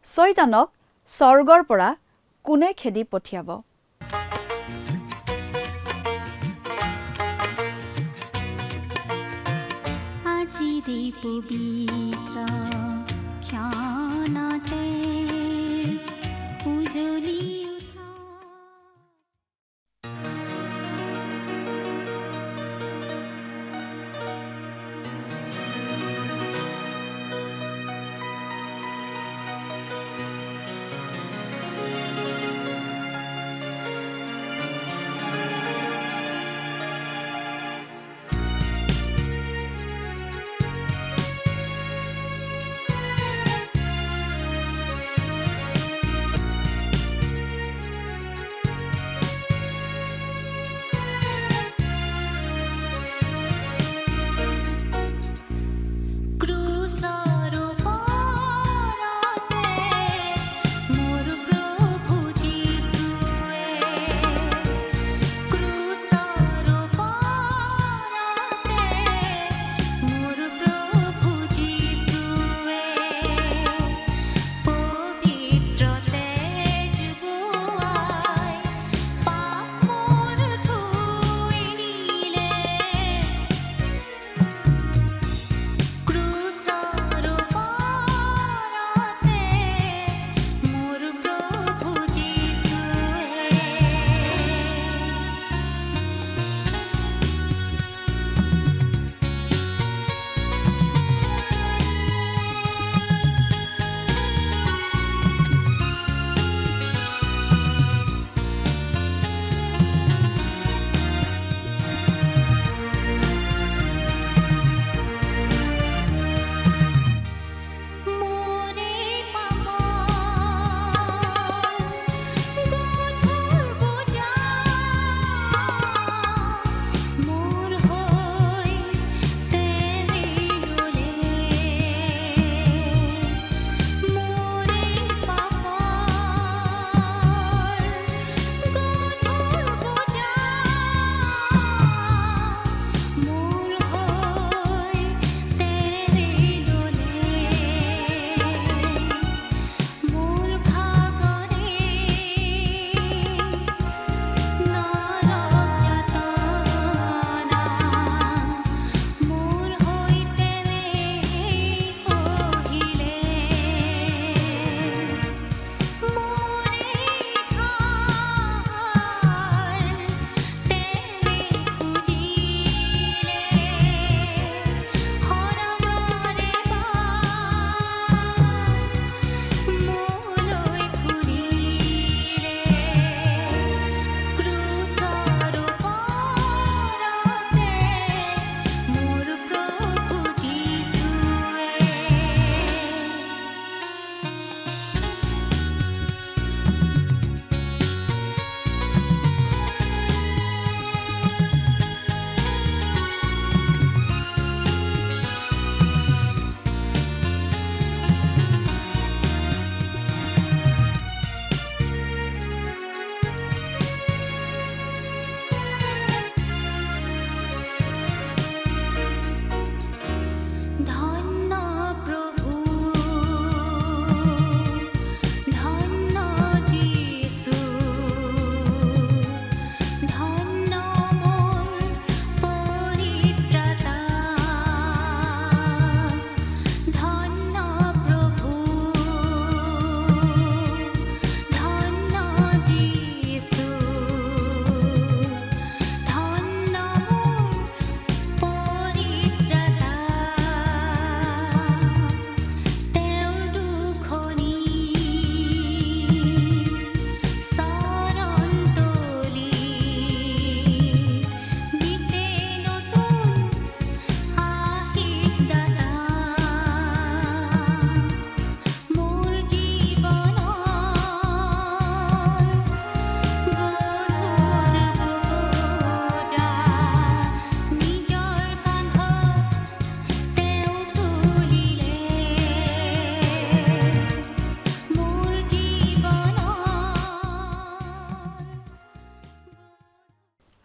শয়তানক স্বৰ্গৰ পৰা কোনে খেদি পঠিয়াব? আজিৰে পবিত্ৰ ক্ষণতে উজলি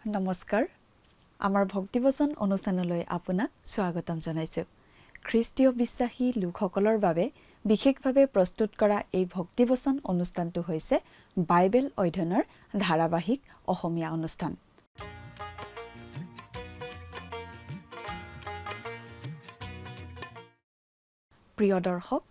নমস্কাৰ আমাৰ ভক্তিবচন অনুষ্ঠানলৈ আপোনাক স্বাগতম জনাইছো খ্ৰীষ্টীয় বিশ্বাসী লোকসকলৰ বাবে বিশেষভাৱে প্ৰস্তুত কৰা এই ভক্তিবচন অনুষ্ঠানটো হৈছে বাইবেল অধ্যয়নৰ ধাৰাবাহিক অসমীয়া অনুষ্ঠান। প্ৰিয় দৰ্শক,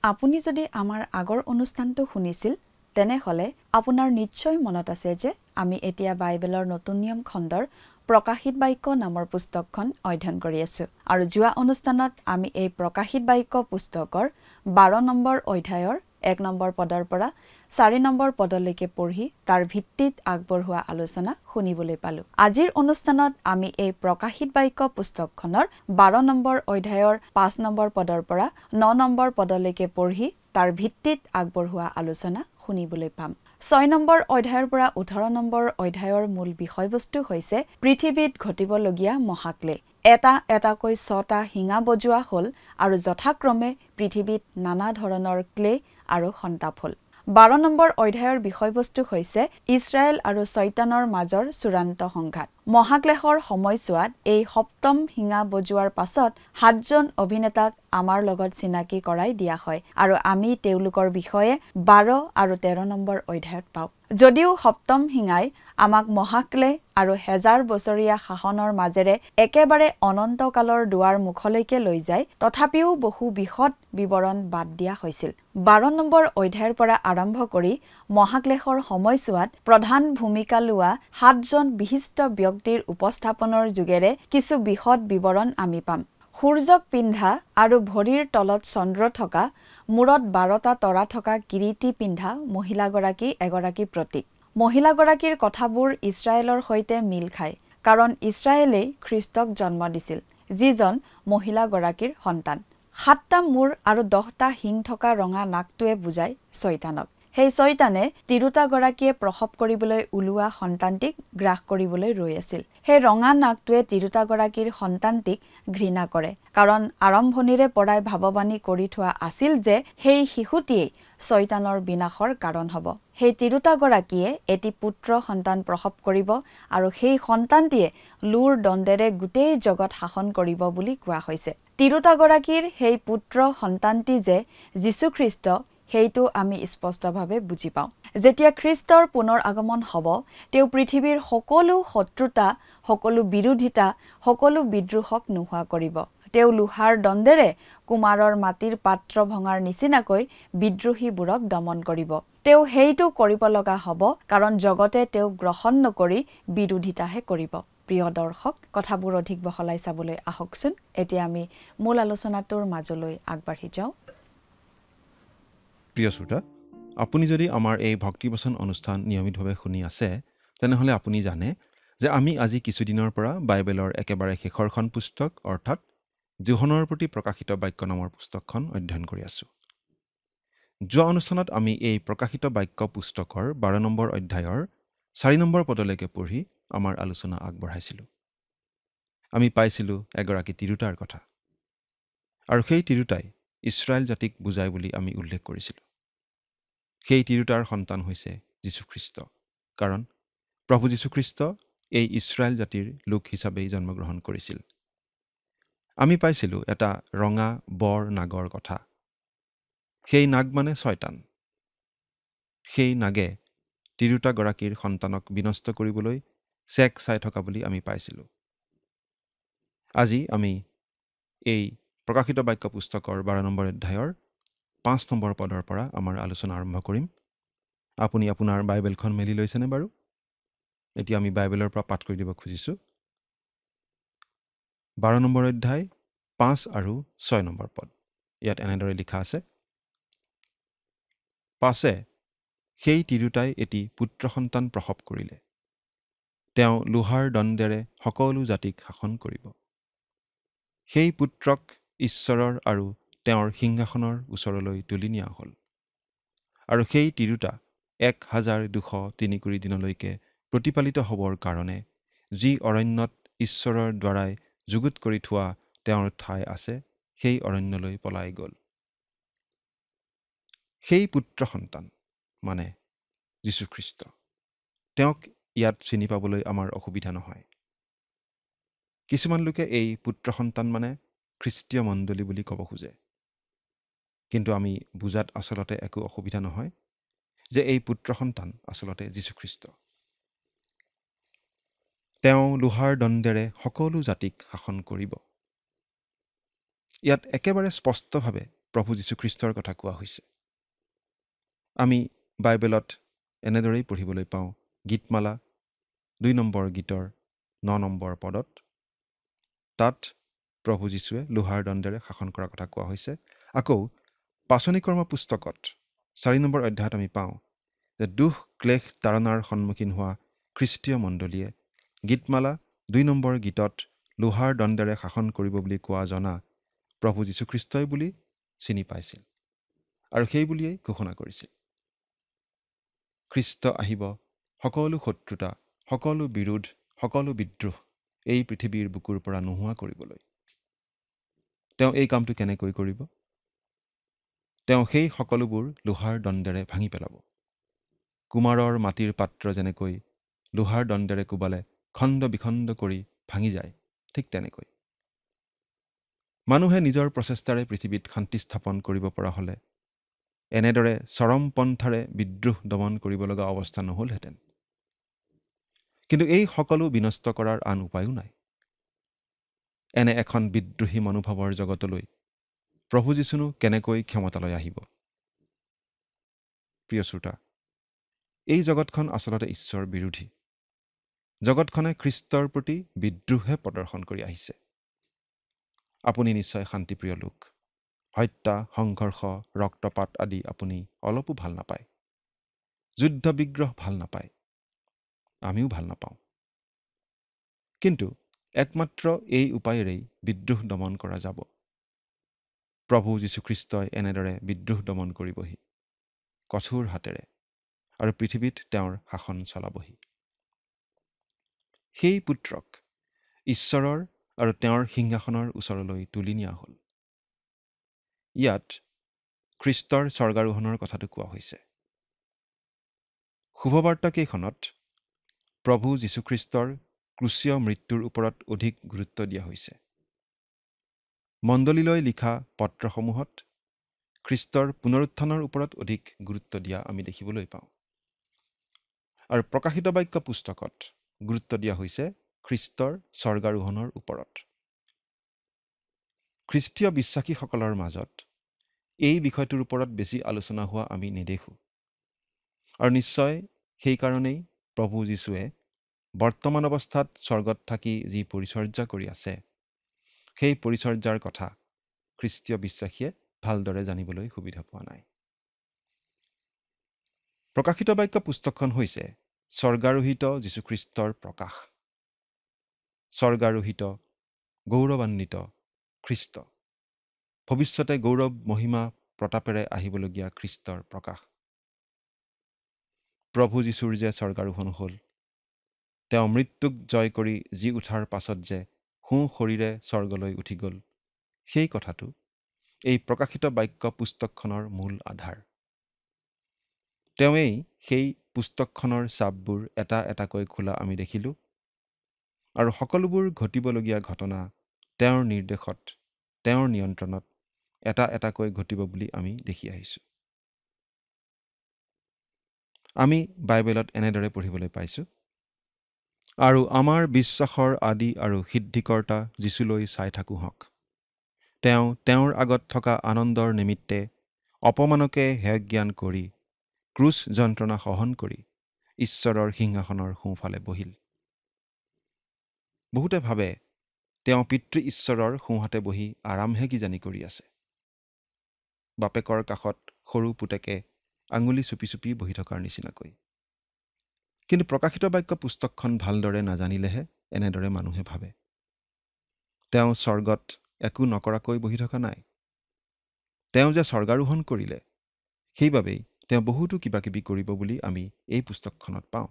আপুনি যদি আমাৰ আগৰ অনুষ্ঠানটো শুনিছিল তেনেহলে আপোনাৰ নিশ্চয় মনত আছে যে আমি এতিয়া বাইবেলৰ নতুন নিয়ম খণ্ডৰ প্ৰকাশিত বাক্য নামৰ পুস্তকখন অধ্যয়ন কৰি আছো আৰু যোৱা অনুষ্ঠানত আমি এই প্ৰকাশিত বাক্য পুস্তকৰ 12 নম্বৰ অধ্যায়ৰ 1 নম্বৰ পদৰ পৰা 4 নম্বৰ পদলৈকে পঢ়ি তাৰ ভিত্তিত আগবঢ়োৱা আলোচনা শুনিবলৈ পালো। আজিৰ অনুষ্ঠানত আমি এই প্ৰকাশিত বাক্য পুস্তকখনৰ 12 নম্বৰ অধ্যায়ৰ 5 নম্বৰ পদৰ পৰা 9 নম্বৰ পদলৈকে পঢ়ি তাৰ ভিত্তিত আগবঢ়োৱা আলোচনা শুনিবলৈ পাম। 6 নম্বৰ অধ্যায়ৰ পৰা 18 নম্বৰ অধ্যায়ৰ মূল বিষয়বস্তু হৈছে পৃথিৱীত ঘটিবলগীয়া মহাক্লেশ। এটা এটাকৈ 6টা হিঙা বজোৱা হ'ল আৰু যথাক্ৰমে পৃথিৱীত নানা ধৰণৰ ক্লেশ আৰু সন্তাপ হ'ল। 12 নম্বৰ অধ্যায়ৰ বিষয়বস্তু হৈছে ইছৰাইল আৰু শয়তানৰ মাজৰ চূড়ান্ত সংঘাত। মহাক্লেশৰ সময়ছোৱাত এই সপ্তম হিঙা বজোৱাৰ পাছত 7জন অভিনেতাক আমাৰ লগত চিনাকি কৰাই দিয়া হয় আৰু আমি তেওঁলোকৰ বিষয়ে 12 আৰু 13 নম্বৰ অধ্যায়ত পাওঁ। যদিও সপ্তম হিঙাই আমাক মহাক্লেশ আৰু হেজাৰ বছৰীয়া শাসনৰ মাজেৰে একেবাৰে অনন্তকালৰ দুৱাৰ মুখলৈকে লৈ যায়, তথাপিও বহু বিশদ বিৱৰণ বাদ দিয়া হৈছিল। 12 নম্বৰ অধ্যায়ৰ পৰা আৰম্ভ কৰি মহাক্লেশৰ সময়ছোৱাত প্ৰধান ভূমিকা লোৱা 7জন বিশিষ্ট ব্যক্তিৰ উপস্থাপনৰ যোগেৰে কিছু বিশদ বিৱৰণ আমি পাম। সূৰ্যক পিন্ধা আৰু ভৰিৰ তলত চন্দ্ৰ থকা, মূৰত 12টা তৰা থকা কিৰীটি পিন্ধা মহিলাগৰাকী এগৰাকী প্ৰতীক। মহিলাগৰাকীৰ কথাবোৰ ইছৰাইলৰ সৈতে মিল খায়, কাৰণ ইছৰাইলেই খ্ৰীষ্টক জন্ম দিছিল, যিজন মহিলাগৰাকীৰ সন্তান। 7টা মূৰ আৰু 10টা শিং থকা ৰঙা নাকটোৱে বুজায় শয়তানক। সেই শয়তানে তিৰোতাগৰাকীয়ে প্ৰসৱ কৰিবলৈ ওলোৱা সন্তানটিক গ্ৰাস কৰিবলৈ ৰৈ আছিল। সেই ৰঙা নাকটোৱে তিৰোতাগৰাকীৰ সন্তানটিক ঘৃণা কৰে, কাৰণ আৰম্ভণিৰে পৰাই ভাৱবাণী কৰি থোৱা আছিল যে সেই শিশুটিয়েই শয়তানৰ বিনাশৰ কাৰণ হ'ব। সেই তিৰোতাগৰাকীয়ে এটি পুত্ৰ সন্তান প্ৰসৱ কৰিব আৰু সেই সন্তানটিয়ে লুৰ দণ্ডেৰে গোটেই জগত শাসন কৰিব বুলি কোৱা হৈছে। তিৰোতাগৰাকীৰ সেই পুত্ৰ সন্তানটি যে যীশুখ্ৰীষ্ট, সেইটো আমি স্পষ্টভাৱে বুজি পাওঁ। যেতিয়া খ্ৰীষ্টৰ পুনৰ আগমন হ'ব, তেওঁ পৃথিৱীৰ সকলো শত্ৰুতা, সকলো বিৰোধিতা, সকলো বিদ্ৰোহক নোহোৱা কৰিব। তেওঁ লোহাৰ দণ্ডেৰে কুমাৰৰ মাটিৰ পাত্ৰ ভঙাৰ নিচিনাকৈ বিদ্ৰোহীবোৰক দমন কৰিব। তেওঁ সেইটো কৰিব লগা হ'ব, কাৰণ জগতে তেওঁক গ্ৰহণ নকৰি বিৰোধিতাহে কৰিব। প্ৰিয় দৰ্শক, কথাবোৰ অধিক বহলাই চাবলৈ আহকচোন। এতিয়া আমি মূল আলোচনাটোৰ মাজলৈ আগবাঢ়ি যাওঁ। প্ৰিয় শ্ৰোতা, আপুনি যদি আমাৰ এই ভক্তিবচন অনুষ্ঠান নিয়মিতভাৱে শুনি আছে, তেনেহ'লে আপুনি জানে যে আমি আজি কিছুদিনৰ পৰা বাইবেলৰ একেবাৰে শেষৰখন পুস্তক অৰ্থাৎ যোহনৰ প্ৰতি প্ৰকাশিত বাক্য নামৰ পুস্তকখন অধ্যয়ন কৰি আছোঁ। যোৱা অনুষ্ঠানত আমি এই প্ৰকাশিত বাক্য পুস্তকৰ 12 নম্বৰ অধ্যায়ৰ 4 নম্বৰ পদলৈকে পঢ়ি আমাৰ আলোচনা আগবঢ়াইছিলোঁ। আমি পাইছিলোঁ এগৰাকী তিৰোতাৰ কথা, আৰু সেই তিৰোতাই ইছৰাইল জাতিক বুজায় বুলি আমি উল্লেখ কৰিছিলোঁ। সেই তিৰোতাৰ সন্তান হৈছে যীশুখ্ৰীষ্ট, কাৰণ প্ৰভু যীশুখ্ৰীষ্ট এই ইছৰাইল জাতিৰ লোক হিচাপেই জন্মগ্ৰহণ কৰিছিল। আমি পাইছিলোঁ এটা ৰঙা বৰ নাগৰ কথা। সেই নাগ মানে শয়তান। সেই নাগে তিৰোতাগৰাকীৰ সন্তানক বিনষ্ট কৰিবলৈ চেক চাই থকা বুলি আমি পাইছিলোঁ। আজি আমি এই প্ৰকাশিত বাক্য পুস্তকৰ 12 নম্বৰ অধ্যায়ৰ 5 নম্বৰ পদৰ পৰা আমাৰ আলোচনা আৰম্ভ কৰিম। আপুনি আপোনাৰ বাইবেলখন মেলি লৈছেনে বাৰু? এতিয়া আমি বাইবেলৰ পৰা পাঠ কৰি দিব খুজিছোঁ। 12 নম্বৰ অধ্যায় 5 আৰু 6 নম্বৰ পদ। ইয়াত এনেদৰে লিখা আছে, পাছে সেই তিৰোতাই এটি পুত্ৰ সন্তান প্ৰসৱ কৰিলে। তেওঁ লোহাৰ দণ্ডেৰে সকলো জাতিক শাসন কৰিব। সেই পুত্ৰক ঈশ্বৰৰ আৰু তেওঁৰ সিংহাসনৰ ওচৰলৈ তুলি নিয়া হ'ল। আৰু সেই তিৰোতা 1203 দিনলৈকে প্ৰতিপালিত হ'বৰ কাৰণে যি অৰণ্যত ঈশ্বৰৰ দ্বাৰাই যুগুত কৰি থোৱা তেওঁৰ ঠাই আছে, সেই অৰণ্যলৈ পলাই গ'ল। সেই পুত্ৰ সন্তান মানে যীশুখ্ৰীষ্ট। তেওঁক ইয়াত চিনি পাবলৈ আমাৰ অসুবিধা নহয়। কিছুমান লোকে এই পুত্ৰ সন্তান মানে খ্ৰীষ্টীয় মণ্ডলী বুলি ক'ব খোজে। কিন্তু আমি বুজাত আচলতে একো অসুবিধা নহয় যে এই পুত্ৰ সন্তান আচলতে যীশুখ্ৰীষ্ট। তেওঁ লোহাৰ দণ্ডেৰে সকলো জাতিক শাসন কৰিব। ইয়াত একেবাৰে স্পষ্টভাৱে প্ৰভু যীশুখ্ৰীষ্টৰ কথা কোৱা হৈছে। আমি বাইবেলত এনেদৰেই পঢ়িবলৈ পাওঁ, গীতমালা 2 নম্বৰ গীতৰ 9 নম্বৰ পদত তাত প্ৰভু যীশুৱে লোহাৰ দণ্ডেৰে শাসন কৰাৰ কথা কোৱা হৈছে। আকৌ পাচনি কৰ্ম পুস্তকত 4 নম্বৰ অধ্যায়ত আমি পাওঁ যে দুখ ক্লেশ তাৰণাৰ সন্মুখীন হোৱা খ্ৰীষ্টীয় মণ্ডলীয়ে গীতমালা 2 নম্বৰ গীতত লোহাৰ দণ্ডেৰে শাসন কৰিব বুলি কোৱা জনা প্ৰভু যীশুখ্ৰীষ্টই বুলি চিনি পাইছিল আৰু সেই বুলিয়েই ঘোষণা কৰিছিল। খ্ৰীষ্ট আহিব সকলো শত্ৰুতা, সকলো বিৰোধ, সকলো বিদ্ৰোহ এই পৃথিৱীৰ বুকুৰ পৰা নোহোৱা কৰিবলৈ। তেওঁ এই কামটো কেনেকৈ কৰিব? তেওঁ সেই সকলোবোৰ লোহাৰ দণ্ডেৰে ভাঙি পেলাব। কুমাৰৰ মাটিৰ পাত্ৰ যেনেকৈ লোহাৰ দণ্ডেৰে কোবালে খণ্ড বিখণ্ড কৰি ভাঙি যায়, ঠিক তেনেকৈ মানুহে নিজৰ প্ৰচেষ্টাৰে পৃথিৱীত শান্তি স্থাপন কৰিব পৰা হ'লে এনেদৰে চৰম পন্থাৰে বিদ্ৰোহ দমন কৰিব লগা অৱস্থা নহ'লহেঁতেন। কিন্তু এই সকলো বিনষ্ট কৰাৰ আন উপায়ো নাই। এনে এখন বিদ্ৰোহী মনোভাৱৰ জগতলৈ প্ৰভু যীশুনো কেনেকৈ ক্ষমতালৈ আহিব? প্ৰিয় শ্ৰোতা, এই জগতখন আচলতে ঈশ্বৰ বিৰোধী। জগতখনে খ্ৰীষ্টৰ প্ৰতি বিদ্ৰোহে প্ৰদৰ্শন কৰি আহিছে। আপুনি নিশ্চয় শান্তিপ্ৰিয় লোক। হত্যা, সংঘৰ্ষ, ৰক্তপাত আদি আপুনি অলপো ভাল নাপায়। যুদ্ধ বিগ্ৰহ ভাল নাপায়। আমিও ভাল নাপাওঁ। কিন্তু একমাত্ৰ এই উপায়েৰেই বিদ্ৰোহ দমন কৰা যাব। প্ৰভু যীশুখ্ৰীষ্টই এনেদৰে বিদ্ৰোহ দমন কৰিবহি কঠোৰ হাতেৰে আৰু পৃথিৱীত তেওঁৰ শাসন চলাবহি। সেই পুত্ৰক ঈশ্বৰৰ আৰু তেওঁৰ সিংহাসনৰ ওচৰলৈ তুলি নিয়া হ'ল। ইয়াত খ্ৰীষ্টৰ স্বৰ্গাৰোহণৰ কথাটো কোৱা হৈছে। শুভবাৰ্তাকেইখনত প্ৰভু যীশুখ্ৰীষ্টৰ ক্ৰুচীয় মৃত্যুৰ ওপৰত অধিক গুৰুত্ব দিয়া হৈছে। মণ্ডলীলৈ লিখা পত্ৰসমূহত খ্ৰীষ্টৰ পুনৰুত্থানৰ ওপৰত অধিক গুৰুত্ব দিয়া আমি দেখিবলৈ পাওঁ। আৰু প্ৰকাশিত বাক্য পুস্তকত গুৰুত্ব দিয়া হৈছে খ্ৰীষ্টৰ স্বৰ্গাৰোহণৰ ওপৰত। খ্ৰীষ্টীয় বিশ্বাসীসকলৰ মাজত এই বিষয়টোৰ ওপৰত বেছি আলোচনা হোৱা আমি নেদেখোঁ। আৰু নিশ্চয় সেইকাৰণেই প্ৰভু যীশুৱে বৰ্তমান অৱস্থাত স্বৰ্গত থাকি যি পৰিচৰ্যা কৰি আছে, সেই পৰিচৰ্যাৰ কথা খ্ৰীষ্টীয় বিশ্বাসীয়ে ভালদৰে জানিবলৈ সুবিধা পোৱা নাই। প্ৰকাশিত বাক্য পুস্তকখন হৈছে স্বৰ্গাৰোহিত যীশুখ্ৰীষ্টৰ প্ৰকাশ। স্বৰ্গাৰোহিত গৌৰৱান্বিত খ্ৰীষ্ট, ভৱিষ্যতে গৌৰৱ মহিমা প্ৰতাপেৰে আহিবলগীয়া খ্ৰীষ্টৰ প্ৰকাশ। প্ৰভু যীশুৰ যে স্বৰ্গাৰোহণ হ'ল, তেওঁ মৃত্যুক জয় কৰি জি উঠাৰ পাছত যে সোঁ শৰীৰে স্বৰ্গলৈ উঠি গ'ল, সেই কথাটো এই প্ৰকাশিত বাক্য পুস্তকখনৰ মূল আধাৰ। তেওঁৱেই সেই পুস্তকখনৰ চাপবোৰ এটা এটাকৈ খোলা আমি দেখিলোঁ আৰু সকলোবোৰ ঘটিবলগীয়া ঘটনা তেওঁৰ নিৰ্দেশত, তেওঁৰ নিয়ন্ত্ৰণত এটা এটাকৈ ঘটিব বুলি আমি দেখি আহিছোঁ। আমি বাইবেলত এনেদৰে পঢ়িবলৈ পাইছোঁ, আৰু আমাৰ বিশ্বাসৰ আদি আৰু সিদ্ধিকৰ্তা যীচুলৈ চাই থাকোঁহক। তেওঁ তেওঁৰ আগত থকা আনন্দৰ নিমিত্তে অপমানকে হেয় জ্ঞান কৰি ক্ৰুচ যন্ত্ৰণা সহন কৰি ঈশ্বৰৰ সিংহাসনৰ সোঁফালে বহিল। বহুতে ভাবে তেওঁ পিতৃ ঈশ্বৰৰ সোঁহাতে বহি আৰামহে কিজানি কৰি আছে। বাপেকৰ কাষত সৰু পুতেকে আঙুলি চুপি চুপি বহি থকাৰ নিচিনাকৈ। কিন্তু প্ৰকাশিত বাক্য পুস্তকখন ভালদৰে নাজানিলেহে এনেদৰে মানুহে ভাবে। তেওঁ স্বৰ্গত একো নকৰাকৈ বহি থকা নাই। তেওঁ যে স্বৰ্গাৰোহণ কৰিলে, সেইবাবেই তেওঁ বহুতো কিবা কিবি কৰিব বুলি আমি এই পুস্তকখনত পাওঁ।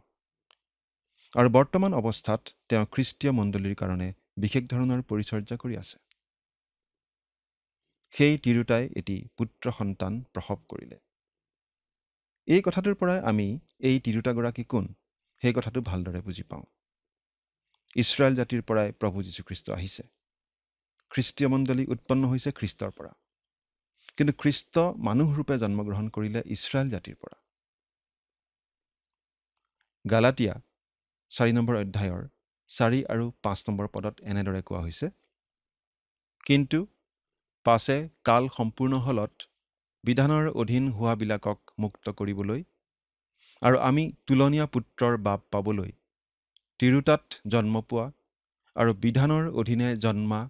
আৰু বৰ্তমান অৱস্থাত তেওঁ খ্ৰীষ্টীয় মণ্ডলীৰ কাৰণে বিশেষ ধৰণৰ পৰিচৰ্যা কৰি আছে। সেই তিৰোতাই এটি পুত্ৰ সন্তান প্ৰসৱ কৰিলে। এই কথাটোৰ পৰাই আমি এই তিৰোতাগৰাকী কোন সেই কথাটো ভালদৰে বুজি পাওঁ। ইছৰাইল জাতিৰ পৰাই প্ৰভু যীশুখ্ৰীষ্ট আহিছে। খ্ৰীষ্টীয় মণ্ডলী উৎপন্ন হৈছে খ্ৰীষ্টৰ পৰা। কিন্তু খ্ৰীষ্ট মানুহৰূপে জন্মগ্ৰহণ কৰিলে ইছৰাইল জাতিৰ পৰা। গালাতিয়া 4 নম্বৰ অধ্যায়ৰ 4 আৰু 5 নম্বৰ পদত এনেদৰে কোৱা হৈছে, কিন্তু পাছে কাল সম্পূৰ্ণ হলত বিধানৰ অধীন হোৱাবিলাকক মুক্ত কৰিবলৈ আৰু আমি তুলনীয়া পুত্ৰৰ বাপ পাবলৈ তিৰোতাত জন্ম পোৱা আৰু বিধানৰ অধীনে জন্মা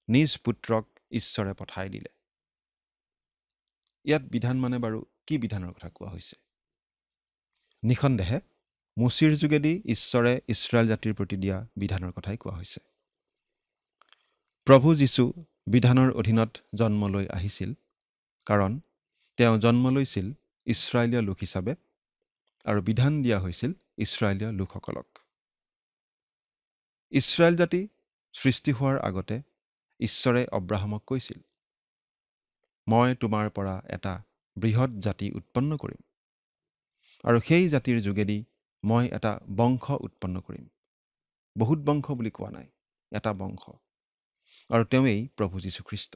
নিজ পুত্ৰক ঈশ্বৰে পঠাই দিলে। ইয়াত বিধান মানে বাৰু কি বিধানৰ কথা কোৱা হৈছে? নিঃসন্দেহে মুচিৰ যোগেদি ঈশ্বৰে ইছৰাইল জাতিৰ প্ৰতি দিয়া বিধানৰ কথাই কোৱা হৈছে। প্ৰভু যীশু বিধানৰ অধীনত জন্ম লৈ আহিছিল, কাৰণ তেওঁ জন্ম লৈছিল ইছৰাইলীয় লোক হিচাপে আৰু বিধান দিয়া হৈছিল ইছৰাইলীয় লোকসকলক। ইছৰাইল জাতি সৃষ্টি হোৱাৰ আগতে ঈশ্বৰে অব্ৰাহামক কৈছিল, মই তোমাৰ পৰা এটা বৃহৎ জাতি উৎপন্ন কৰিম আৰু সেই জাতিৰ যোগেদি মই এটা বংশ উৎপন্ন কৰিম। বহুত বংশ বুলি কোৱা নাই, এটা বংশ, আৰু তেওঁৱেই প্ৰভু যীশুখ্ৰীষ্ট।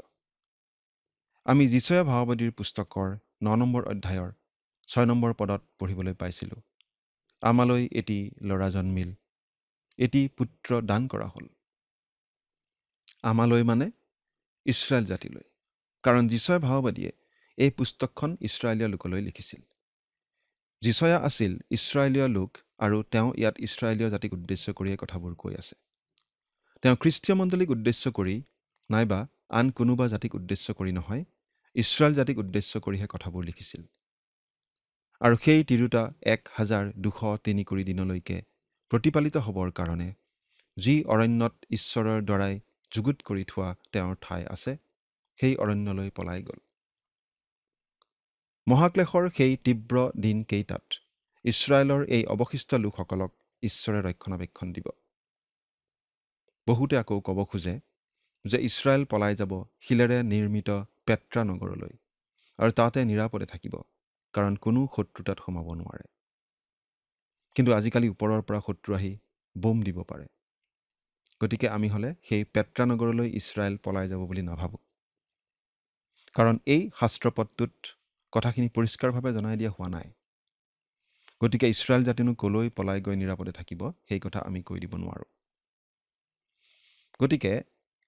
আমি যিচয়া ভাৱবাদীৰ পুস্তকৰ 9 নম্বৰ অধ্যায়ৰ 6 নম্বৰ পদত পঢ়িবলৈ পাইছিলোঁ, আমালৈ এটি ল'ৰা জন্মিল, এটি পুত্ৰ দান কৰা হ'ল। আমালৈ মানে ইছৰাইল জাতিলৈ, কাৰণ যিচয়া ভাৱবাদীয়ে এই পুস্তকখন ইছৰাইলীয় লোকলৈ লিখিছিল। যিচয়া আছিল ইছৰাইলীয় লোক আৰু তেওঁ ইয়াত ইছৰাইলীয় জাতিক উদ্দেশ্য কৰি এই কথাবোৰ কৈ আছে। তেওঁ খ্ৰীষ্টীয় মণ্ডলীক উদ্দেশ্য কৰি নাইবা আন কোনোবা জাতিক উদ্দেশ্য কৰি নহয়, ইছৰাইল জাতিক উদ্দেশ্য কৰিহে কথাবোৰ লিখিছিল। আৰু সেই তিৰোতা 1203 দিনলৈকে প্ৰতিপালিত হ'বৰ কাৰণে যি অৰণ্যত ঈশ্বৰৰ দ্বাৰাই যুগুত কৰি থোৱা তেওঁৰ ঠাই আছে, সেই অৰণ্যলৈ পলাই গ'ল। মহাক্লেশৰ সেই তীব্ৰ দিনকেইটাত ইছৰাইলৰ এই অৱশিষ্ট লোকসকলক ঈশ্বৰে ৰক্ষণাবেক্ষণ দিব। বহুতে আকৌ ক'ব খোজে যে ইছৰাইল পলাই যাব শিলেৰে নিৰ্মিত পেট্ৰা নগৰলৈ আৰু তাতে নিৰাপদে থাকিব, কাৰণ কোনো শত্ৰু তাত সোমাব নোৱাৰে। কিন্তু আজিকালি ওপৰৰ পৰা শত্ৰু আহি বোম দিব পাৰে। গতিকে আমি হ'লে সেই পেট্ৰা নগৰলৈ ইছৰাইল পলাই যাব বুলি নাভাবোঁ, কাৰণ এই শাস্ত্ৰপদটোত কথাখিনি পৰিষ্কাৰভাৱে জনাই দিয়া হোৱা নাই। গতিকে ইছৰাইল জাতিনো কলৈ পলাই গৈ নিৰাপদে থাকিব, সেই কথা আমি কৈ দিব নোৱাৰোঁ। গতিকে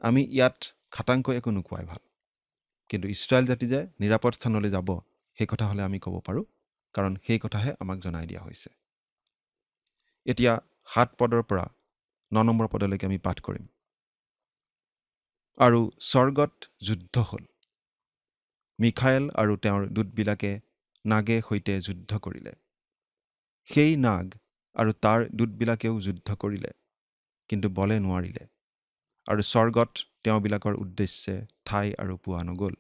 আমি ইয়াত খাটাংকৈ একো নোকোৱাই ভাল। কিন্তু ইছৰাইল জাতি যে নিৰাপদ স্থানলৈ যাব, সেই কথা হ'লে আমি ক'ব পাৰোঁ, কাৰণ সেই কথাহে আমাক জনাই দিয়া হৈছে। এতিয়া 7 পদৰ পৰা 9 নম্বৰ পদলৈকে আমি পাঠ কৰিম। আৰু স্বৰ্গত যুদ্ধ হ'ল। মিখায়েল আৰু তেওঁৰ দূতবিলাকে নাগে সৈতে যুদ্ধ কৰিলে। সেই নাগ আৰু তাৰ দূতবিলাকেও যুদ্ধ কৰিলে, কিন্তু বলে নোৱাৰিলে, আৰু স্বৰ্গত তেওঁবিলাকৰ উদ্দেশ্যে ঠাই আৰু পোৱা নগ'ল।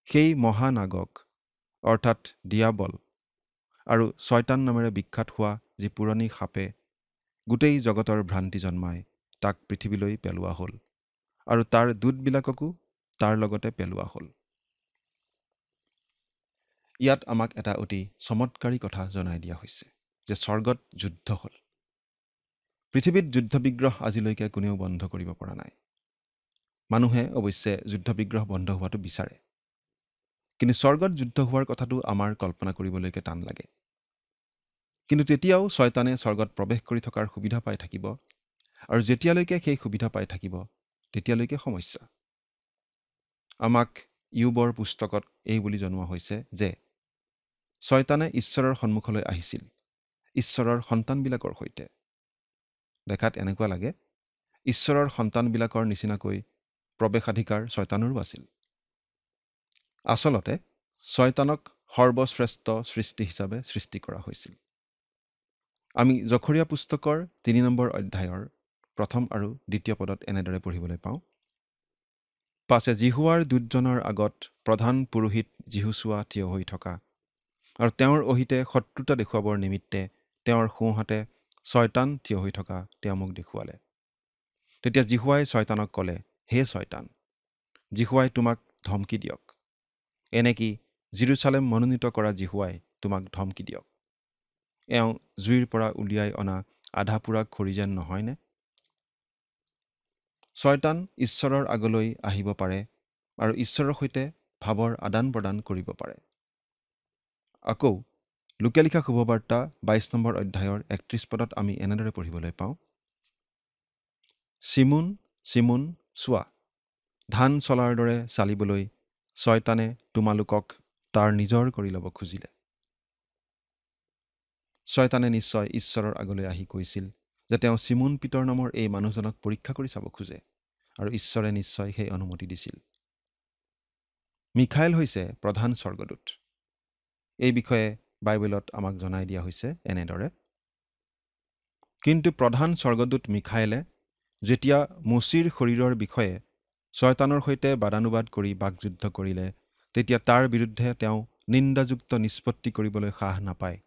সেই মহানাগক অৰ্থাৎ দিয়াবল আৰু ছয়তান নামেৰে বিখ্যাত হোৱা যি পুৰণি সাপে গোটেই জগতৰ ভ্ৰান্তি জন্মাই তাক পৃথিৱীলৈ পেলোৱা হ'ল, আৰু তাৰ দূতবিলাককো তাৰ লগতে পেলোৱা হ'ল। ইয়াত আমাক এটা অতি চমৎকাৰী কথা জনাই দিয়া হৈছে যে স্বৰ্গত যুদ্ধ হ'ল। পৃথিৱীত যুদ্ধ বিগ্ৰহ আজিলৈকে কোনেও বন্ধ কৰিব পৰা নাই। মানুহে অৱশ্যে যুদ্ধ বিগ্ৰহ বন্ধ হোৱাটো বিচাৰে, কিন্তু স্বৰ্গত যুদ্ধ হোৱাৰ কথাটো আমাৰ কল্পনা কৰিবলৈকে টান লাগে। কিন্তু তেতিয়াও ছয়তানে স্বৰ্গত প্ৰৱেশ কৰি থকাৰ সুবিধা পাই থাকিব, আৰু যেতিয়ালৈকে সেই সুবিধা পাই থাকিব তেতিয়ালৈকে সমস্যা। আমাক ইয়োবৰ পুস্তকত এই বুলি জনোৱা হৈছে যে ছয়তানে ঈশ্বৰৰ সন্মুখলৈ আহিছিল ঈশ্বৰৰ সন্তানবিলাকৰ সৈতে। দেখাত এনেকুৱা লাগে ঈশ্বৰৰ সন্তানবিলাকৰ নিচিনাকৈ প্ৰৱেশাধিকাৰ ছয়তানৰো আছিল। আচলতে ছয়তানক সৰ্বশ্ৰেষ্ঠ সৃষ্টি হিচাপে সৃষ্টি কৰা হৈছিল। আমি জকৰীয়া পুস্তকৰ 3 নম্বৰ অধ্যায়ৰ 1 আৰু 2 পদত এনেদৰে পঢ়িবলৈ পাওঁ। পাছে জিহুৱাৰ দূতজনৰ আগত প্ৰধান পুৰোহিত যিহুচুৱা থিয় হৈ থকা, আৰু তেওঁৰ অহিতে শত্ৰুতা দেখুৱাবৰ নিমিত্তে তেওঁৰ সোঁহাতে ছয়তান থিয় হৈ থকা তেওঁ মোক দেখুৱালে। তেতিয়া জিহুৱাই ছয়তানক ক'লে, হে ছয়তান, জিহুৱাই তোমাক ধমকি দিয়ক। এনেকি জেৰুচালেম মনোনীত কৰা জিহুৱাই তোমাক ধমকি দিয়ক। এওঁ জুইৰ পৰা উলিয়াই অনা আধা পোৰা খৰি যেন নহয়নে? ছয়তান ঈশ্বৰৰ আগলৈ আহিব পাৰে আৰু ঈশ্বৰৰ সৈতে ভাৱৰ আদান প্ৰদান কৰিব পাৰে। আকৌ লোকে লিখা শুভবাৰ্তা 22 নম্বৰ অধ্যায়ৰ 31 পদত আমি এনেদৰে পঢ়িবলৈ পাওঁ, চিমোন চিমোন চোৱা, ধান চলাৰ দৰে চালিবলৈ ছয়তানে তোমালোকক তাৰ নিজৰ কৰি ল'ব খুজিলে। ছয়তানে নিশ্চয় ঈশ্বৰৰ আগলৈ আহি কৈছিল যে তেওঁ চিমোন পিতৰ নামৰ এই মানুহজনক পৰীক্ষা কৰি চাব খোজে, আৰু ঈশ্বৰে নিশ্চয় সেই অনুমতি দিছিল। মিখাইল হৈছে প্ৰধান স্বৰ্গদূত। এই বিষয়ে বাইবেলত আমাক জনাই দিয়া হৈছে এনেদৰে, কিন্তু প্ৰধান স্বৰ্গদূত মিখাইলে যেতিয়া মচীৰ শৰীৰৰ বিষয়ে ছয়তানৰ সৈতে বাদানুবাদ কৰি বাকযুদ্ধ কৰিলে, তেতিয়া তাৰ বিৰুদ্ধে তেওঁ নিন্দাযুক্ত নিষ্পত্তি কৰিবলৈ সাহ নাপায়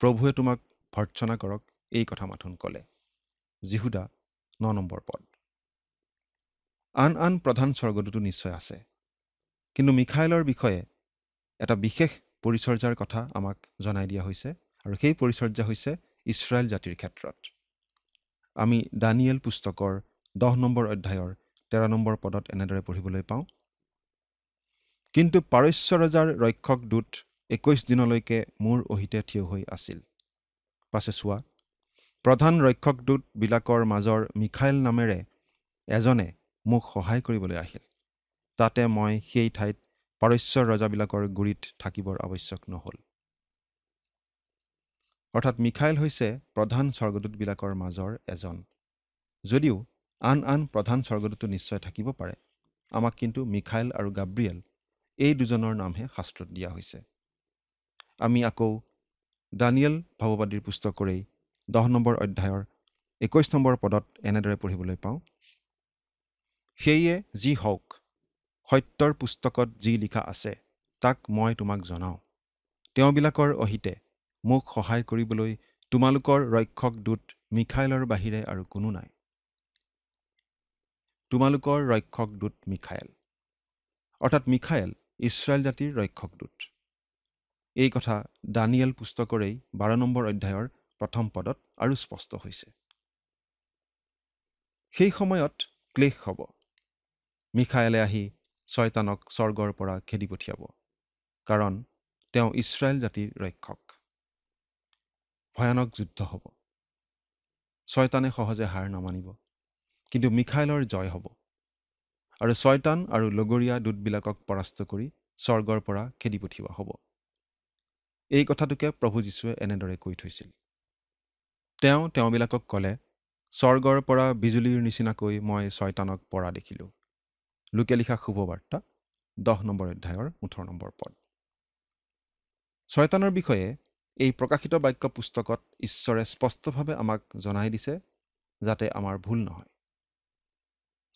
প্ৰভুৱে তোমাক ভৰ্ৎসনা কৰক এই কথা মাথোন ক'লে। যিহুদা 9 নম্বৰ পদ। আন আন প্ৰধান স্বৰ্গদূতো নিশ্চয় আছে, কিন্তু মিখাইলৰ বিষয়ে এটা বিশেষ পৰিচৰ্যাৰ কথা আমাক জনাই দিয়া হৈছে, আৰু সেই পৰিচৰ্যা হৈছে ইছৰাইল জাতিৰ ক্ষেত্ৰত। আমি দানিয়েল পুস্তকৰ 10 নম্বৰ অধ্যায়ৰ 13 নম্বৰ পদত এনেদৰে পঢ়িবলৈ পাওঁ, কিন্তু পাৰস্য ৰজাৰ ৰক্ষক দূত 21 দিনলৈকে মোৰ অহিতে থিয় হৈ আছিল। পাছে চোৱা, প্ৰধান ৰক্ষক দূতবিলাকৰ মাজৰ মিখাইল নামেৰে এজনে মোক সহায় কৰিবলৈ আহিল। তাতে মই সেই ঠাইত পাৰস্যৰ ৰজাবিলাকৰ গুৰিত থাকিবৰ আৱশ্যক নহ'ল। অৰ্থাৎ মিখাইল হৈছে প্ৰধান স্বৰ্গদূতবিলাকৰ মাজৰ এজন। যদিও আন আন প্ৰধান স্বৰ্গদূতো নিশ্চয় থাকিব পাৰে, আমাক কিন্তু মিখাইল আৰু গাব্ৰিয়েল এই দুজনৰ নামহে শাস্ত্ৰত দিয়া হৈছে। আমি আকৌ দানিয়েল ভাৱবাদীৰ পুস্তকৰেই 10 নম্বৰ অধ্যায়ৰ 21 নম্বৰ পদত এনেদৰে পঢ়িবলৈ পাওঁ, সেয়ে যি হওক, সত্যৰ পুস্তকত যি লিখা আছে তাক মই তোমাক জনাওঁ। তেওঁবিলাকৰ অহিতে মোক সহায় কৰিবলৈ তোমালোকৰ ৰক্ষক দূত মিখাইলৰ বাহিৰে আৰু কোনো নাই। তোমালোকৰ ৰক্ষক দূত মিখাইল, অৰ্থাৎ মিখাইল ইছৰাইল জাতিৰ ৰক্ষক দূত। এই কথা দানিয়েল পুস্তকৰেই 12 নম্বৰ অধ্যায়ৰ 1ম পদত আৰু স্পষ্ট হৈছে। সেই সময়ত ক্লেশ হ'ব। মিখাইলে আহি ছয়তানক স্বৰ্গৰ পৰা খেদি পঠিয়াব, কাৰণ তেওঁ ইছৰাইল জাতিৰ ৰক্ষক। ভয়ানক যুদ্ধ হ'ব। ছয়তানে সহজে হাৰ নামানিব, কিন্তু মিখাইলৰ জয় হ'ব, আৰু ছয়তান আৰু লগৰীয়া দূতবিলাকক পৰাস্ত কৰি স্বৰ্গৰ পৰা খেদি পঠিওৱা হ'ব। এই কথাটোকে প্ৰভু যীশুৱে এনেদৰে কৈ থৈছিল। তেওঁবিলাকক ক'লে, স্বৰ্গৰ পৰা বিজুলীৰ নিচিনাকৈ মই ছয়তানক পৰা দেখিলোঁ। লোকে লিখা শুভবাৰ্তা 10 নম্বৰ অধ্যায়ৰ 18 নম্বৰ পদ। ছয়তানৰ বিষয়ে এই প্ৰকাশিত বাক্য পুস্তকত ঈশ্বৰে স্পষ্টভাৱে আমাক জনাই দিছে, যাতে আমাৰ ভুল নহয়।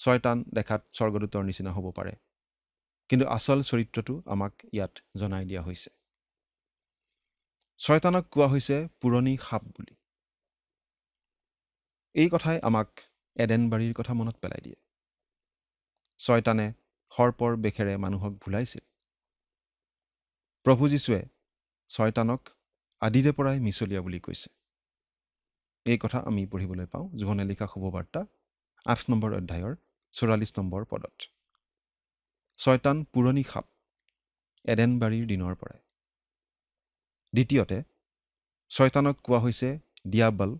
ছয়তান দেখাত স্বৰ্গদূতৰ নিচিনা হ'ব পাৰে, কিন্তু আচল চৰিত্ৰটো আমাক ইয়াত জনাই দিয়া হৈছে। ছয়তানক কোৱা হৈছে পুৰণি সাপ বুলি। এই কথাই আমাক এডেন বাৰীৰ কথা মনত পেলাই দিয়ে। ছয়তানে সৰ্পৰ বেশেৰে মানুহক ভুলাইছিল। প্ৰভু যীশুৱে ছয়তানক আদিৰে পৰাই মিছলীয়া বুলি কৈছে। এই কথা আমি পঢ়িবলৈ পাওঁ যোহনে লিখা শুভবাৰ্তা 8 নম্বৰ অধ্যায়ৰ 44 নম্বৰ পদত। ছয়তান পুৰণি সাপ, এডেন বাৰীৰ দিনৰ পৰাই। দ্বিতীয়তে, ছয়তানক কোৱা হৈছে ডিয়াবল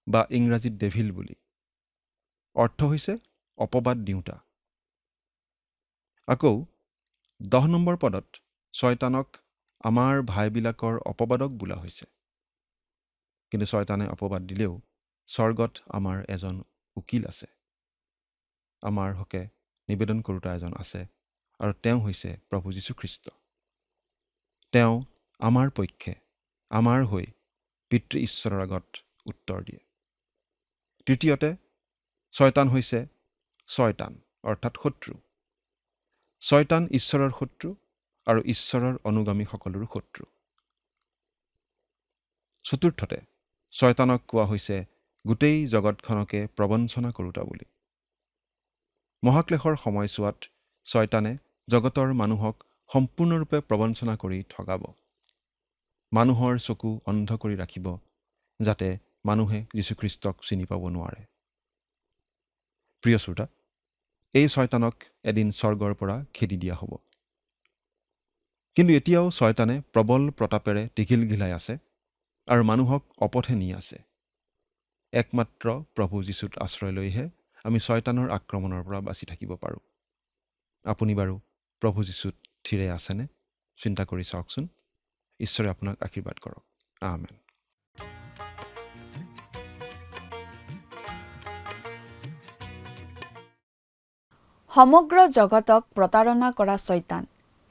বা ইংৰাজীত ডেভিল বুলি। অৰ্থ হৈছে অপবাদ দিওঁতা। আকৌ 10 নম্বৰ পদত ছয়তানক আমাৰ ভাইবিলাকৰ অপবাদক বোলা হৈছে। কিন্তু ছয়তানে অপবাদ দিলেও স্বৰ্গত আমাৰ এজন উকিল আছে, আমাৰ হকে নিবেদন কৰোতা এজন আছে, আৰু তেওঁ হৈছে প্ৰভু যীশুখ্ৰীষ্ট। তেওঁ আমাৰ পক্ষে, আমাৰ হৈ পিতৃ ঈশ্বৰৰ আগত উত্তৰ দিয়ে। তৃতীয়তে, ছয়তান হৈছে ছয়তান অৰ্থাৎ শত্ৰু। ছয়তান ঈশ্বৰৰ শত্ৰু আৰু ঈশ্বৰৰ অনুগামীসকলৰো শত্ৰু। চতুৰ্থতে, ছয়তানক কোৱা হৈছে গোটেই জগতখনকে প্ৰবঞ্চনা কৰোতা বুলি। মহাক্লেশৰ সময়ছোৱাত ছয়তানে জগতৰ মানুহক সম্পূৰ্ণৰূপে প্ৰবঞ্চনা কৰি ঠগাব। মানুহৰ চকু অন্ধ কৰি ৰাখিব, যাতে মানুহে যীশুখ্ৰীষ্টক চিনি পাব নোৱাৰে। প্ৰিয় শ্ৰোতা, এই ছয়তানক এদিন স্বৰ্গৰ পৰা খেদি দিয়া হ'ব। কিন্তু এতিয়াও শয়তানে প্ৰবল প্ৰতাপেৰে টিঘিল ঘিলাই আছে আৰু মানুহক অপথে নি আছে। একমাত্ৰ প্ৰভু যীশুত আশ্ৰয় লৈহে আমি শয়তানৰ আক্ৰমণৰ পৰা বাচি থাকিব পাৰোঁ। আপুনি বাৰু প্ৰভু যীশুত থিৰে আছেনে? চিন্তা কৰি চাওকচোন। ঈশ্বৰে আপোনাক আশীৰ্বাদ কৰক। আমেন। সমগ্ৰ জগতক প্ৰতাৰণা কৰা শয়তান,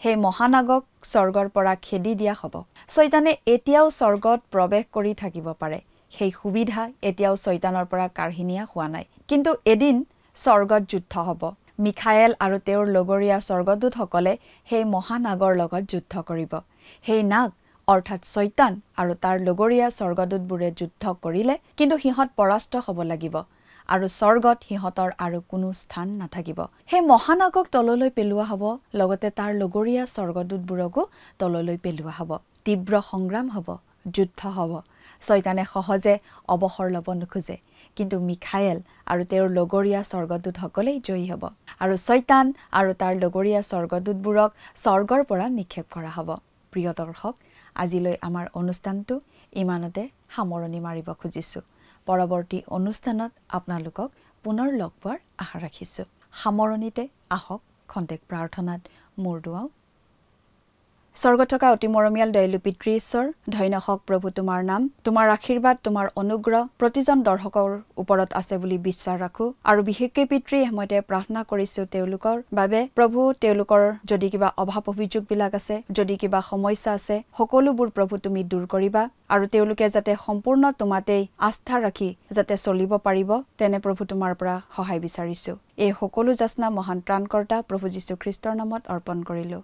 সেই মহানাগক স্বৰ্গৰ পৰা খেদি দিয়া হ'ব। শয়তানে এতিয়াও স্বৰ্গত প্ৰৱেশ কৰি থাকিব পাৰে। সেই সুবিধা এতিয়াও শয়তানৰ পৰা কাঢ়ি নিয়া হোৱা নাই। কিন্তু এদিন স্বৰ্গত যুদ্ধ হ'ব। মিখায়েল আৰু তেওঁৰ লগৰীয়া স্বৰ্গদূতসকলে সেই মহানাগৰ লগত যুদ্ধ কৰিব। সেই নাগ অৰ্থাৎ শয়তান আৰু তাৰ লগৰীয়া স্বৰ্গদূতবোৰে যুদ্ধ কৰিলে, কিন্তু সিহঁত পৰাস্ত হ'ব লাগিব আৰু স্বৰ্গত সিহঁতৰ আৰু কোনো স্থান নাথাকিব। সেই মহানাগক তললৈ পেলোৱা হ'ব, লগতে তাৰ লগৰীয়া স্বৰ্গদূতবোৰকো তললৈ পেলোৱা হ'ব। তীব্ৰ সংগ্ৰাম হ'ব, যুদ্ধ হ'ব। শয়তানে সহজে অৱসৰ ল'ব নোখোজে, কিন্তু মিখায়েল আৰু তেওঁৰ লগৰীয়া স্বৰ্গদূতসকলেই জয়ী হ'ব আৰু শয়তান আৰু তাৰ লগৰীয়া স্বৰ্গদূতবোৰক স্বৰ্গৰ পৰা নিক্ষেপ কৰা হ'ব। প্ৰিয় দৰ্শক, আজিলৈ আমাৰ অনুষ্ঠানটো ইমানতে সামৰণি মাৰিব খুজিছোঁ। পৰৱৰ্তী অনুষ্ঠানত আপোনালোকক পুনৰ লগ পোৱাৰ আশা ৰাখিছোঁ। সামৰণিতে আহক খন্তেক প্ৰাৰ্থনাত মূৰ দুৱাওঁ। স্বৰ্গত থকা অতি মৰমীয়াল দয়ালু পিতৃ ঈশ্বৰ, ধন্য হওক প্ৰভু তোমাৰ নাম। তোমাৰ আশীৰ্বাদ, তোমাৰ অনুগ্ৰহ প্ৰতিজন দৰ্শকৰ ওপৰত আছে বুলি বিশ্বাস ৰাখোঁ। আৰু বিশেষকৈ পিতৃ, মই প্ৰাৰ্থনা কৰিছোঁ তেওঁলোকৰ বাবে। প্ৰভু, তেওঁলোকৰ যদি কিবা অভাৱ অভিযোগবিলাক আছে, যদি কিবা সমস্যা আছে, সকলোবোৰ প্ৰভু তুমি দূৰ কৰিবা আৰু তেওঁলোকে যাতে সম্পূৰ্ণ তোমাতেই আস্থা ৰাখি যাতে চলিব পাৰিব, তেনে প্ৰভু তোমাৰ পৰা সহায় বিচাৰিছোঁ। এই সকলো যাচনা মহান ত্ৰাণকৰ্তা প্ৰভু যীশু খ্ৰীষ্টৰ নামত অৰ্পণ কৰিলোঁ।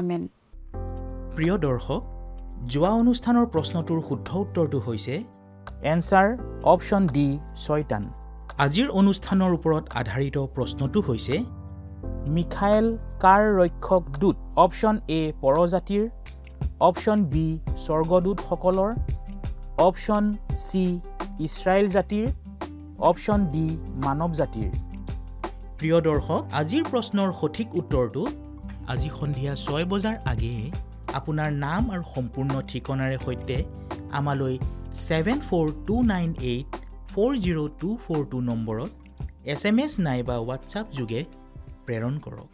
আমেন। প্ৰিয় দৰ্শক, যোৱা অনুষ্ঠানৰ প্ৰশ্নটোৰ শুদ্ধ উত্তৰটো হৈছে এনচাৰ অপশ্যন ডি, শয়তান। আজিৰ অনুষ্ঠানৰ ওপৰত আধাৰিত প্ৰশ্নটো হৈছে মিখায়েল কাৰ ৰক্ষক দূত? অপশ্যন এ পৰজাতিৰ, অপশ্যন বি স্বৰ্গদূতসকলৰ, অপশ্যন চি ইছৰাইল জাতিৰ, অপশ্যন ডি মানৱ জাতিৰ। প্ৰিয় দৰ্শক, আজিৰ প্ৰশ্নৰ সঠিক উত্তৰটো আজি সন্ধিয়া 6 বজাৰ আগেয়ে আপোনাৰ নাম আৰু সম্পূৰ্ণ ঠিকনাৰে সৈতে আমালৈ 7429840242 নম্বৰত SMS নাইবা হোৱাটছআপ যোগে প্ৰেৰণ কৰক।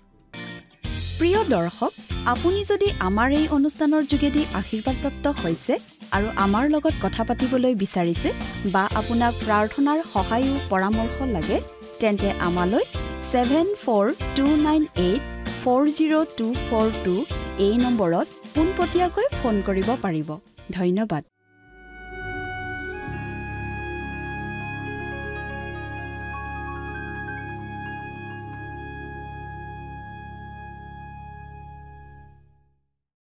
প্ৰিয় দৰ্শক, আপুনি যদি আমাৰ এই অনুষ্ঠানৰ যোগেদি আশীৰ্বাদপ্ৰাপ্ত হৈছে আৰু আমাৰ লগত কথা পাতিবলৈ বিচাৰিছে বা আপোনাক প্ৰাৰ্থনাৰ সহায়ো পৰামৰ্শ লাগে, তেন্তে আমালৈ 7429840242 এই নম্বৰত পোনপটীয়াকৈ ফোন কৰিব পাৰিব। ধন্যবাদ।